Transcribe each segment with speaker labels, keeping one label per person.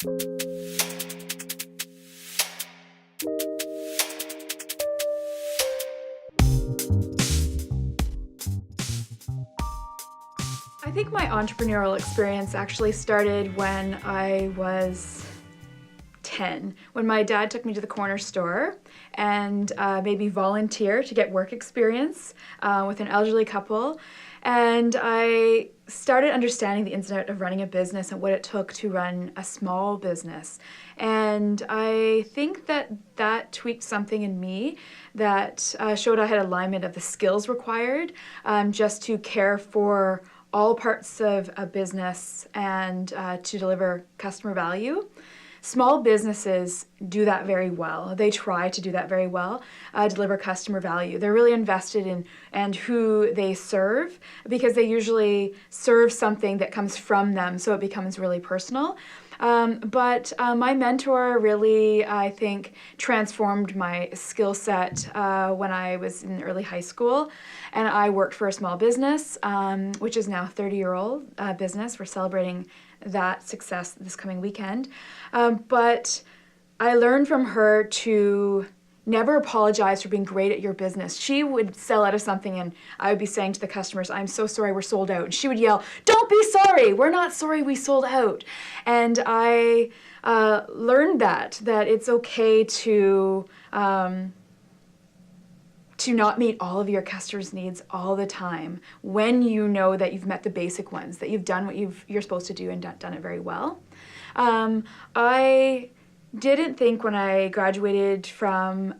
Speaker 1: I think my entrepreneurial experience actually started when I was 10, when my dad took me to the corner store and made me volunteer to get work experience with an elderly couple. And I started understanding the ins and outs of running a business and what it took to run a small business. And I think that tweaked something in me that showed I had alignment of the skills required just to care for all parts of a business and to deliver customer value. Small businesses do that very well. They try to do that very well, deliver customer value. They're really invested in and who they serve because they usually serve something that comes from them, so it becomes really personal. But my mentor really, I think, transformed my skill set when I was in early high school. And I worked for a small business, which is now a 30-year-old business. We're celebrating that success this coming weekend. But I learned from her to never apologize for being great at your business. She would sell out of something and I would be saying to the customers, "I'm so sorry, we're sold out." And she would yell, "Don't be sorry, we're not sorry we sold out." And I learned that it's okay to not meet all of your customers' needs all the time when you know that you've met the basic ones, that you've done what you're supposed to do and done it very well. I didn't think when I graduated from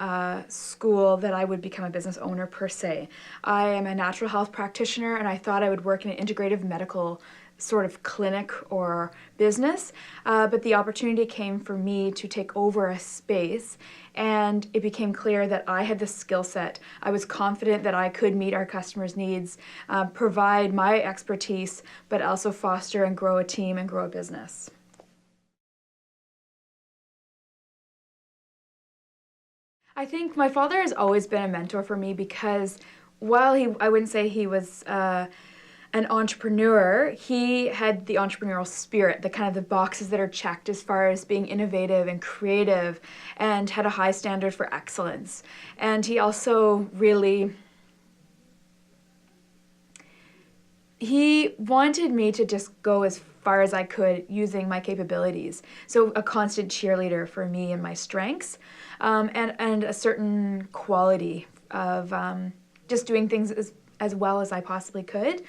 Speaker 1: school that I would become a business owner per se. I am a natural health practitioner and I thought I would work in an integrative medical sort of clinic or business, but the opportunity came for me to take over a space and it became clear that I had the skill set. I was confident that I could meet our customers' needs, provide my expertise, but also foster and grow a team and grow a business. I think my father has always been a mentor for me because while I wouldn't say he was an entrepreneur, he had the entrepreneurial spirit, the kind of the boxes that are checked as far as being innovative and creative and had a high standard for excellence. And he also he wanted me to just go as far as I could using my capabilities. So a constant cheerleader for me and my strengths, and a certain quality of just doing things as well as I possibly could.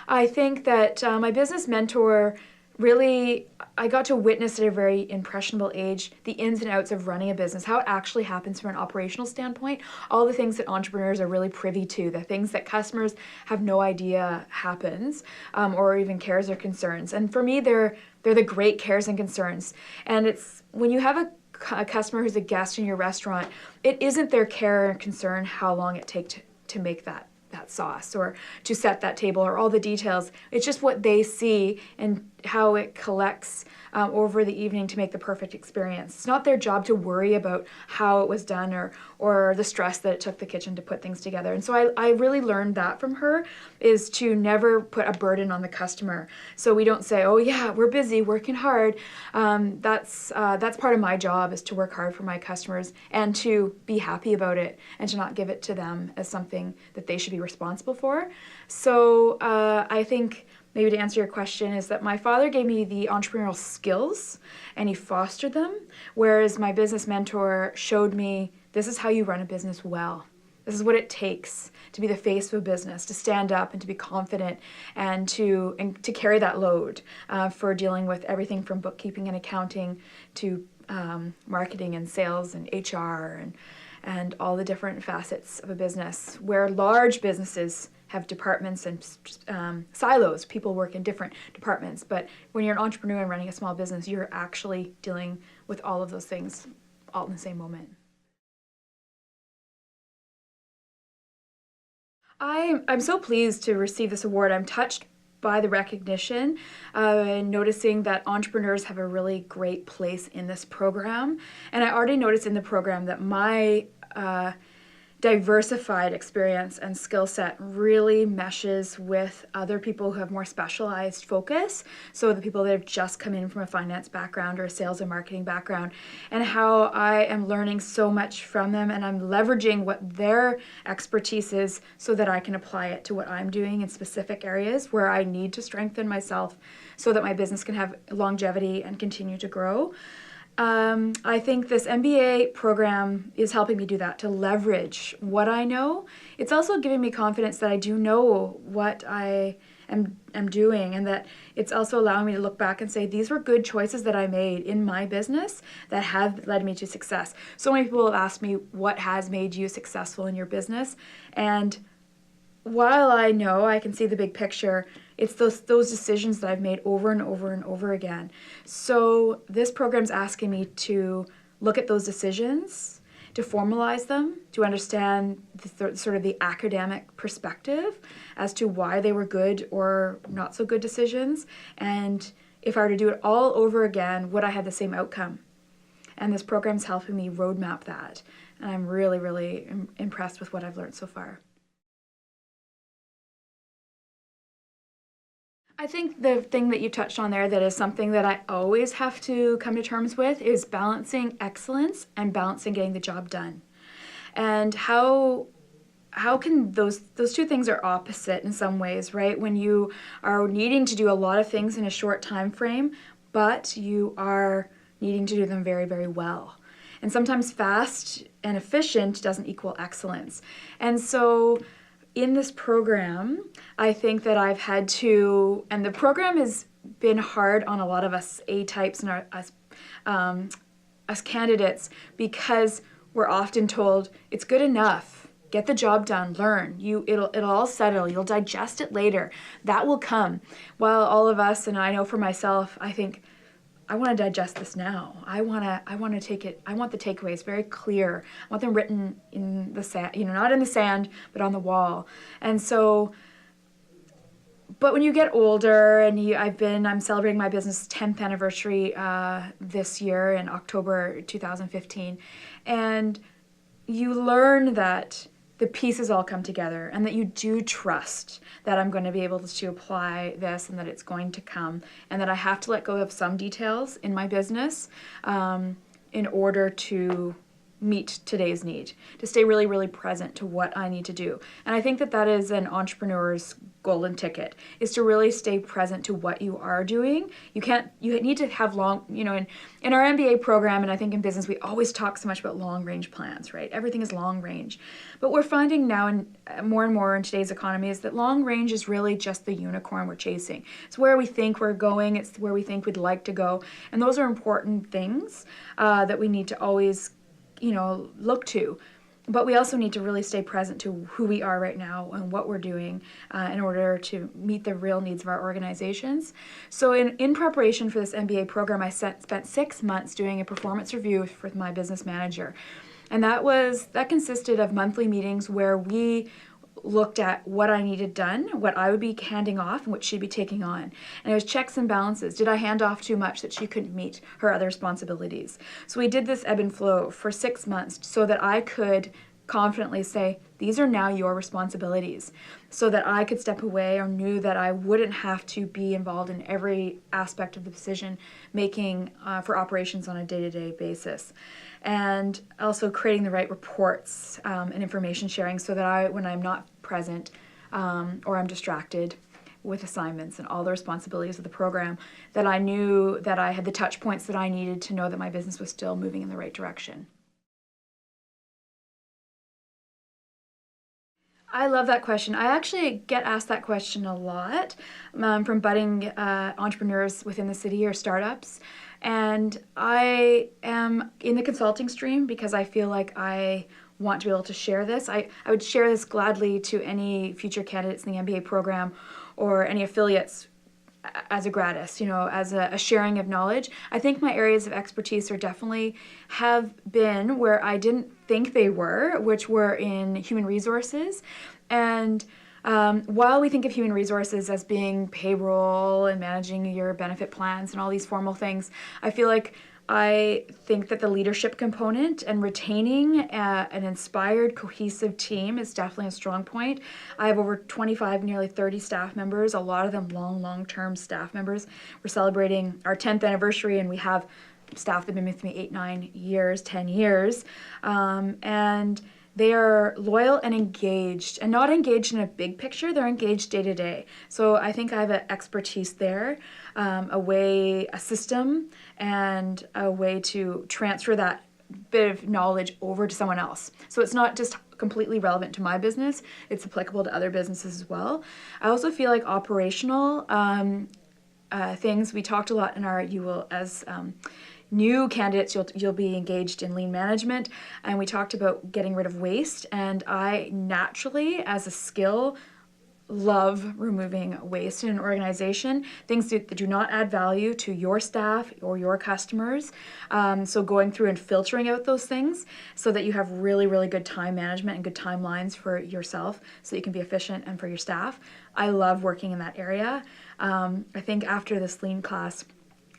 Speaker 1: I think that my business mentor really, I got to witness at a very impressionable age the ins and outs of running a business, how it actually happens from an operational standpoint, all the things that entrepreneurs are really privy to, the things that customers have no idea happens, or even cares or concerns. And for me, they're the great cares and concerns. And it's when you have a customer who's a guest in your restaurant, it isn't their care and concern how long it takes to make that sauce or to set that table or all the details. It's just what they see and how it collects over the evening to make the perfect experience. It's not their job to worry about how it was done or the stress that it took the kitchen to put things together. And so I really learned that from her, is to never put a burden on the customer. So we don't say, "Oh yeah, we're busy working hard." That's part of my job, is to work hard for my customers and to be happy about it and to not give it to them as something that they should be responsible for. So I think maybe to answer your question is that my father gave me the entrepreneurial skills and he fostered them, whereas my business mentor showed me this is how you run a business well. This is what it takes to be the face of a business, to stand up and to be confident and to carry that load for dealing with everything from bookkeeping and accounting to marketing and sales and HR and all the different facets of a business, where large businesses have departments and silos. People work in different departments, but when you're an entrepreneur and running a small business, you're actually dealing with all of those things all in the same moment. I'm so pleased to receive this award. I'm touched by the recognition and noticing that entrepreneurs have a really great place in this program. And I already noticed in the program that my diversified experience and skill set really meshes with other people who have more specialized focus. So the people that have just come in from a finance background or a sales and marketing background, and how I am learning so much from them, and I'm leveraging what their expertise is so that I can apply it to what I'm doing in specific areas where I need to strengthen myself so that my business can have longevity and continue to grow. I think this MBA program is helping me do that, to leverage what I know. It's also giving me confidence that I do know what I am doing, and that it's also allowing me to look back and say, these were good choices that I made in my business that have led me to success. So many people have asked me, what has made you successful in your business? And while I know I can see the big picture, it's those decisions that I've made over and over and over again. So this program's asking me to look at those decisions, to formalize them, to understand sort of the academic perspective as to why they were good or not so good decisions. And if I were to do it all over again, would I have the same outcome? And this program's helping me roadmap that. And I'm really, really impressed with what I've learned so far. I think the thing that you touched on there that is something that I always have to come to terms with is balancing excellence and balancing getting the job done. And how can those two things are opposite in some ways, right? When you are needing to do a lot of things in a short time frame, but you are needing to do them very, very well. And sometimes fast and efficient doesn't equal excellence. And so in this program, I think that I've had to, and the program has been hard on a lot of us A-types and us candidates, because we're often told it's good enough, get the job done, learn, it'll all settle, you'll digest it later, that will come. While all of us, and I know for myself, I think, I want to digest this now. I want to take it. I want the takeaways very clear. I want them written in the sand, not in the sand, but on the wall. And so, but when you get older, and I'm celebrating my business 10th anniversary this year in October 2015, and you learn that the pieces all come together, and that you do trust that I'm going to be able to apply this, and that it's going to come, and that I have to let go of some details in my business in order to meet today's need, to stay really, really present to what I need to do. And I think that that is an entrepreneur's golden ticket, is to really stay present to what you are doing. You need to have long, in our MBA program, and I think in business, we always talk so much about long range plans, right? Everything is long range. But we're finding now, and more in today's economy, is that long range is really just the unicorn we're chasing. It's where we think we're going, it's where we think we'd like to go. And those are important things that we need to always look to. But we also need to really stay present to who we are right now and what we're doing in order to meet the real needs of our organizations. So in preparation for this MBA program, I spent 6 months doing a performance review with my business manager. And that consisted of monthly meetings where we looked at what I needed done, what I would be handing off, and what she'd be taking on. And it was checks and balances. Did I hand off too much that she couldn't meet her other responsibilities? So we did this ebb and flow for 6 months so that I could confidently say, these are now your responsibilities, so that I could step away, or knew that I wouldn't have to be involved in every aspect of the decision making for operations on a day-to-day basis. And also creating the right reports and information sharing, so that when I'm not present or I'm distracted with assignments and all the responsibilities of the program, that I knew that I had the touch points that I needed to know that my business was still moving in the right direction. I love that question. I actually get asked that question a lot from budding entrepreneurs within the city or startups. And I am in the consulting stream because I feel like I want to be able to share this. I would share this gladly to any future candidates in the MBA program or any affiliates as a gratis, as a sharing of knowledge. I think my areas of expertise have been where I didn't think they were, which were in human resources. And while we think of human resources as being payroll and managing your benefit plans and all these formal things, I feel like I think that the leadership component and retaining an inspired, cohesive team is definitely a strong point. I have over 25, nearly 30 staff members, a lot of them long-term staff members. We're celebrating our 10th anniversary, and we have staff that have been with me 8, 9 years, 10 years. And they are loyal and engaged, and not engaged in a big picture, they're engaged day to day. So I think I have an expertise there, a system, and a way to transfer that bit of knowledge over to someone else. So it's not just completely relevant to my business, it's applicable to other businesses as well. I also feel like operational things, we talked a lot in our, new candidates, you'll be engaged in lean management, and we talked about getting rid of waste, and I naturally, as a skill, love removing waste in an organization, things that do not add value to your staff or your customers. So going through and filtering out those things so that you have really, really good time management and good timelines for yourself so you can be efficient, and for your staff. I love working in that area. I think after this lean class,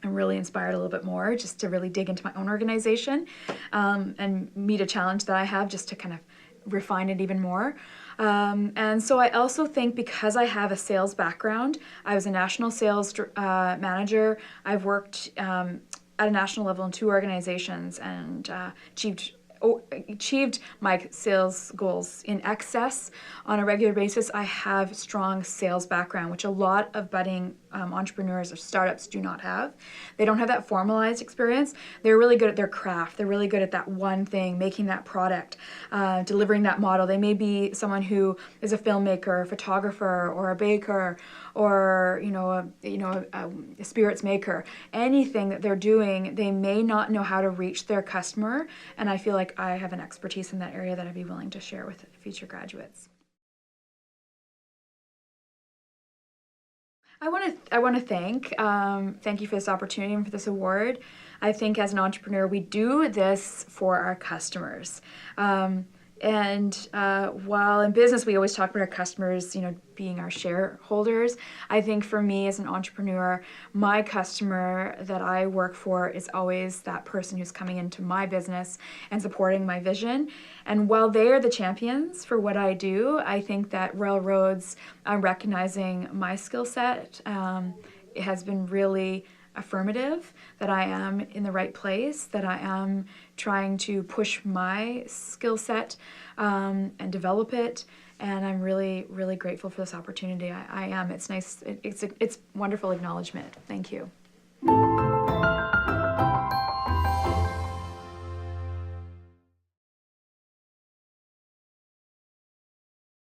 Speaker 1: I'm really inspired a little bit more just to really dig into my own organization and meet a challenge that I have just to kind of refine it even more. And so I also think, because I have a sales background, I was a national sales manager. I've worked at a national level in 2 organizations and achieved my sales goals in excess on a regular basis. I have strong sales background, which a lot of budding entrepreneurs or startups do not have. They don't have that formalized experience. They're really good at their craft. They're really good at that one thing, making that product, delivering that model. They may be someone who is a filmmaker, a photographer, or a baker, or a spirits maker. Anything that they're doing, they may not know how to reach their customer, and I feel like I have an expertise in that area that I'd be willing to share with future graduates. I want to thank you for this opportunity and for this award. I think as an entrepreneur, we do this for our customers. While in business, we always talk about our customers, being our shareholders. I think for me as an entrepreneur, my customer that I work for is always that person who's coming into my business and supporting my vision. And while they are the champions for what I do, I think that Royal Roads, recognizing my skill set, it has been really affirmative that I am in the right place, that I am trying to push my skill set and develop it. And I'm really, really grateful for this opportunity. I am. It's nice. It's wonderful acknowledgement. Thank you.